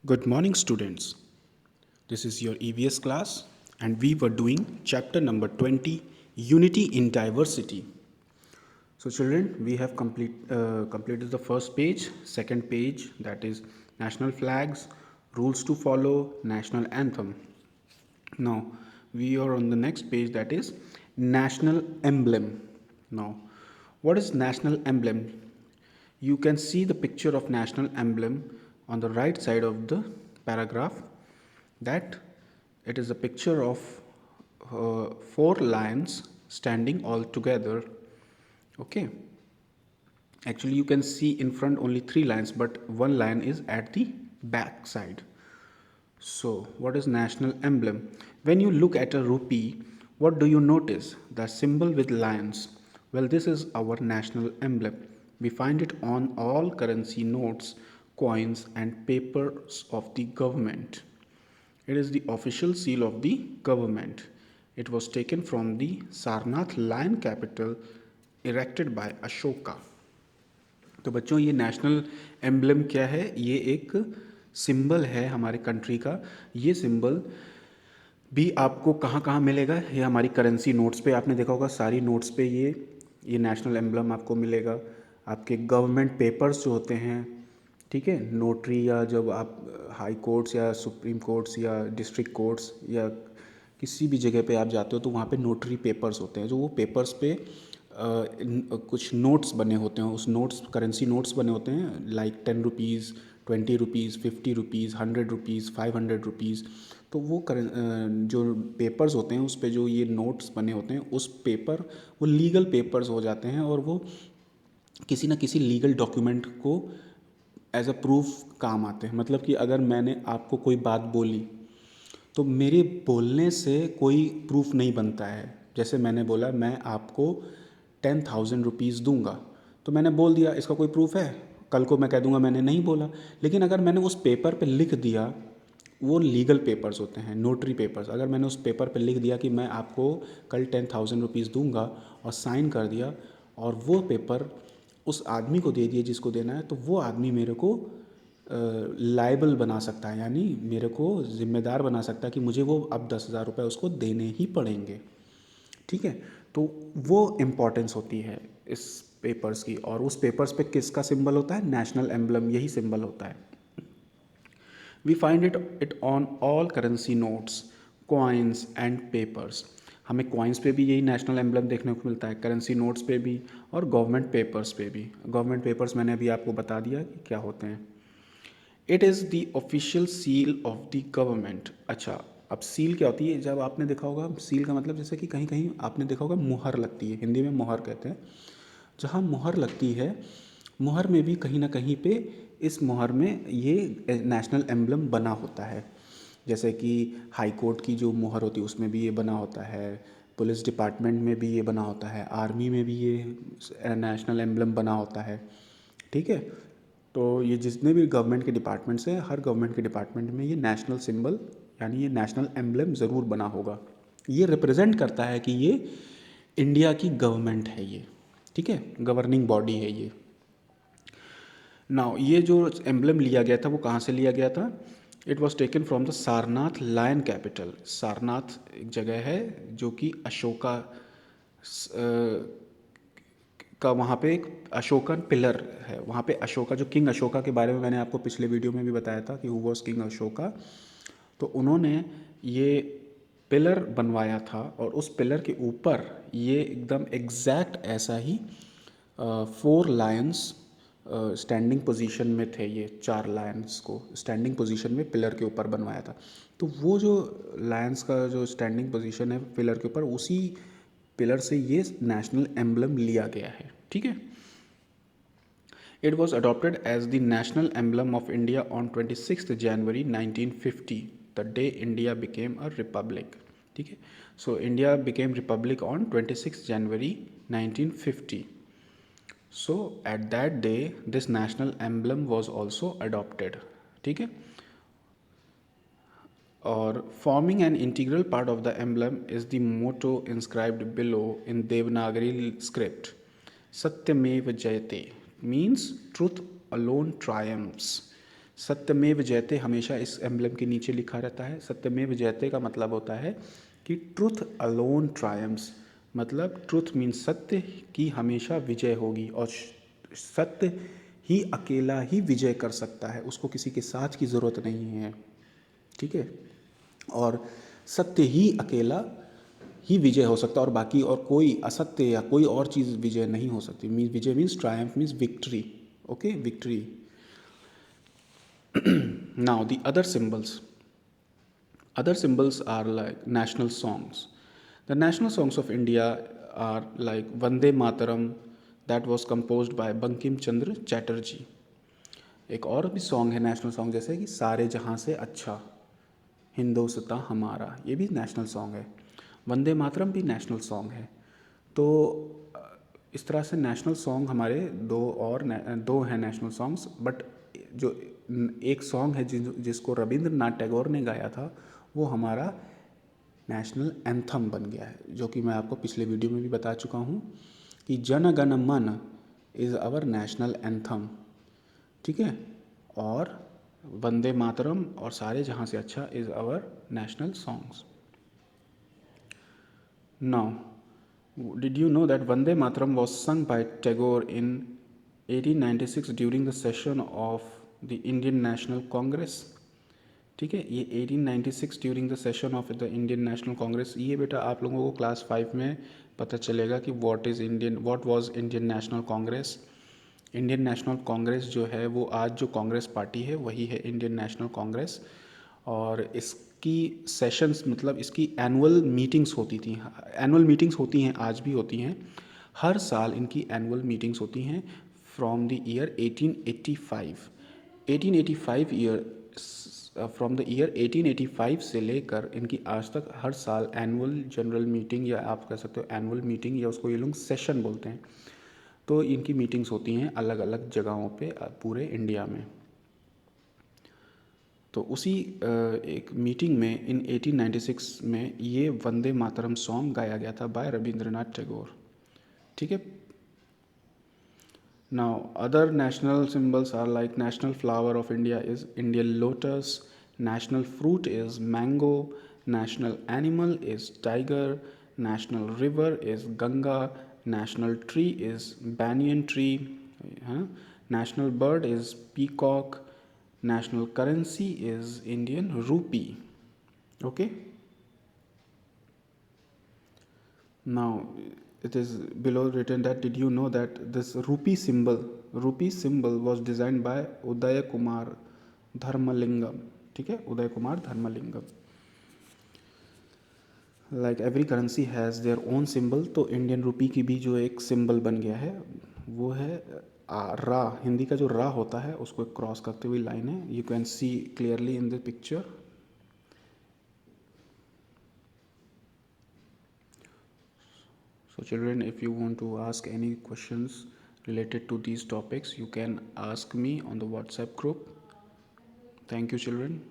Good morning, students. This is your EVS class, and we were doing chapter number 20 Unity in Diversity. So, children, we have completed the first page, second page, that is national flags, rules to follow, national anthem. Now, we are on the next page, that is national emblem. Now, what is national emblem? You can see the picture of national emblem on the right side of the paragraph, that it is a picture of four lions standing all together. Okay, actually you can see in front only three lions, but one lion is at the back side. So, what is national emblem? When you look at a rupee, what do you notice? The symbol with lions. Well, this is our national emblem. We find it on all currency notes, coins, and papers of the government. It is the official seal of the government. It was taken from the Sarnath lion capital erected by Ashoka. तो बच्चों, ये national emblem क्या है? ये एक symbol है हमारे country का. ये सिंबल भी आपको कहाँ कहाँ मिलेगा? ये हमारी करेंसी नोट्स पे आपने देखा होगा, सारी नोट्स पे ये नेशनल एम्बलम आपको मिलेगा. आपके गवर्नमेंट पेपर्स जो होते हैं, ठीक है, नोटरी, या जब आप हाई कोर्ट्स या सुप्रीम कोर्ट्स या डिस्ट्रिक्ट कोर्ट्स या किसी भी जगह पे आप जाते हो, तो वहाँ पे नोटरी पेपर्स होते हैं. जो वो पेपर्स पे कुछ नोट्स बने होते हैं, उस नोट्स करेंसी नोट्स बने होते हैं, like 10 rupees, 20 rupees, 50 rupees, 100 rupees, 500 rupees. तो वो जो पेपर्स होते हैं उस पे जो ये नोट्स बने होते हैं, उस पेपर वो लीगल पेपर्स हो जाते हैं, और वो किसी ना किसी लीगल डॉक्यूमेंट को एज अ प्रूफ काम आते हैं. मतलब कि अगर मैंने आपको कोई बात बोली, तो मेरे बोलने से कोई प्रूफ नहीं बनता है. जैसे मैंने बोला मैं आपको 10,000 रुपीज़ दूंगा, तो मैंने बोल दिया, इसका कोई प्रूफ है? कल को मैं कह दूंगा मैंने नहीं बोला. लेकिन अगर मैंने उस पेपर पे लिख दिया, वो लीगल पेपर्स होते हैं, नोटरी पेपर्स. अगर मैंने उस पेपर पे लिख दिया कि मैं आपको कल 10,000 रुपीज़ दूंगा, और साइन कर दिया, और वो पेपर उस आदमी को दे दिए जिसको देना है, तो वो आदमी मेरे को लाइबल बना सकता है, यानी मेरे को ज़िम्मेदार बना सकता है कि मुझे वो अब 10,000 रुपये उसको देने ही पड़ेंगे. ठीक है, तो वो इम्पॉर्टेंस होती है इस पेपर्स की. और उस पेपर्स पे किसका सिंबल होता है? नेशनल एम्बलम, यही सिंबल होता है. We find it on all currency notes, coins and papers. हमें कॉइन्स पे भी यही नेशनल एम्बलम देखने को मिलता है, करेंसी नोट्स पे भी, और गवर्नमेंट पेपर्स पे भी. गवर्नमेंट पेपर्स मैंने अभी आपको बता दिया कि क्या होते हैं. It is the official seal of the government. अच्छा, अब सील क्या होती है? जब आपने देखा होगा, सील का मतलब जैसे कि कहीं कहीं आपने देखा होगा मुहर लगती है, हिंदी में मुहर कहते हैं. जहाँ मुहर लगती है, मुहर में भी कहीं ना कहीं पे इस मुहर में ये नेशनल एम्बलम बना होता है. जैसे कि हाई कोर्ट की जो मुहर होती है उसमें भी ये बना होता है, पुलिस डिपार्टमेंट में भी ये बना होता है, आर्मी में भी ये नेशनल एम्बलम बना होता है. ठीक है, तो ये जितने भी गवर्नमेंट के डिपार्टमेंट्स हैं, हर गवर्नमेंट के डिपार्टमेंट में ये नेशनल सिंबल, यानी ये नेशनल एम्बलम ज़रूर बना होगा. ये रिप्रेजेंट करता है कि ये इंडिया की गवर्नमेंट है ये. ठीक है, गवर्निंग बॉडी है ये. नाउ ये जो एम्बलम लिया गया था वो कहाँ से लिया गया था? It was taken from the Sarnath lion capital. Sarnath एक जगह है जो कि अशोका का, वहाँ पे एक अशोकन पिलर है. वहाँ पे अशोका, जो किंग अशोका के बारे में मैंने आपको पिछले वीडियो में भी बताया था कि हु वॉज किंग अशोका. तो उन्होंने ये पिलर बनवाया था, और उस पिलर के ऊपर ये एकदम एग्जैक्ट ऐसा ही 4 लायंस स्टैंडिंग पोजीशन में थे. ये 4 लायंस को स्टैंडिंग पोजीशन में पिलर के ऊपर बनवाया था. तो वो जो लायंस का जो स्टैंडिंग पोजीशन है पिलर के ऊपर, उसी पिलर से ये नेशनल एम्बलम लिया गया है. ठीक है, it was adopted as the national emblem of India on 26 January 1950, the day India became a republic. ठीक है, so India became republic on 26 January 1950. So at that day this national emblem was also adopted. ठीक है, और forming an integral part of the emblem is the motto inscribed below in Devanagari script. Satyamev Jayate means truth alone triumphs. सत्यमेव जयते हमेशा इस emblem के नीचे लिखा रहता है। सत्यमेव जयते का मतलब होता है कि ट्रुथ अलोन ट्रायम्स, मतलब ट्रुथ मीन्स सत्य की हमेशा विजय होगी, और सत्य ही अकेला ही विजय कर सकता है, उसको किसी के साथ की ज़रूरत नहीं है। ठीक है, और सत्य ही अकेला ही विजय हो सकता है, और बाकी और कोई असत्य या कोई और चीज़ विजय नहीं हो सकती। विजय means triumph means victory. Okay, victory. Now the other symbols are like national songs. The national songs of India are like Vande Mataram, that was composed by Bankim Chandra Chatterjee. एक और भी सॉन्ग है national song, जैसे कि सारे जहाँ से अच्छा, हिंदोस्तां हमारा, ये भी नेशनल सॉन्ग है। वंदे मातरम भी नेशनल सॉन्ग है। तो इस तरह से नेशनल सॉन्ग हमारे दो हैं नेशनल सॉन्ग्स। बट जो एक सॉन्ग है जिसको रविंद्रनाथ टैगोर ने गाया था, वो हमारा नेशनल एंथम बन गया है, जो कि मैं आपको पिछले वीडियो में भी बता चुका हूँ कि जन गण मन इज़ आवर नेशनल एंथम। ठीक है, और वंदे मातरम और सारे Jahan Se Accha is our national songs. Now, did you know that Vande Mataram was sung by Tagore in 1896 during the session of the Indian National Congress? ठीक है, ये 1896 during the session of the Indian national Congress. ये बेटा आप लोगों को class 5 में पता चलेगा कि what was Indian national Congress. Indian national Congress जो है वो आज जो कांग्रेस पार्टी है वही है इंडियन नेशनल कांग्रेस। और इसकी सेशंस मतलब इसकी एनुअल मीटिंग्स होती थी। एनुअल मीटिंग्स होती हैं, आज भी होती हैं। हर साल इनकी एनुअल मीटिंग्स होती हैं from the year 1885। 1885 year from the year 1885 से लेकर इनकी आज तक हर साल एनुअल जनरल मीटिंग, या आप कह सकते हो एनुअल मीटिंग, या उसको ये लोग सेशन बोलते हैं। तो इनकी मीटिंग्स होती हैं अलग अलग जगहों पे पूरे इंडिया में। तो उसी एक मीटिंग में इन 1896 में ये वंदे मातरम सॉन्ग गाया गया था बाय रविंद्रनाथ टैगोर। ठीक है। Now other national symbols are like national flower of India is Indian lotus, national fruit is mango, national animal is tiger, national river is Ganga, national tree is banyan tree, national bird is peacock, national currency is Indian rupee. Okay. Now it is below written that did you know that this rupee symbol was designed by Udaya Kumar Dharmalingam. ठीक है, Uday Kumar Dharmalingam. Like every currency has their own symbol. तो Indian rupee की भी जो एक symbol बन गया है वो है रा। हिंदी का जो रा होता है उसको एक क्रॉस करते हुए लाइन है, you can see clearly in the picture. So children, if you want to ask any questions related to these topics, you can ask me on the WhatsApp group. Thank you children.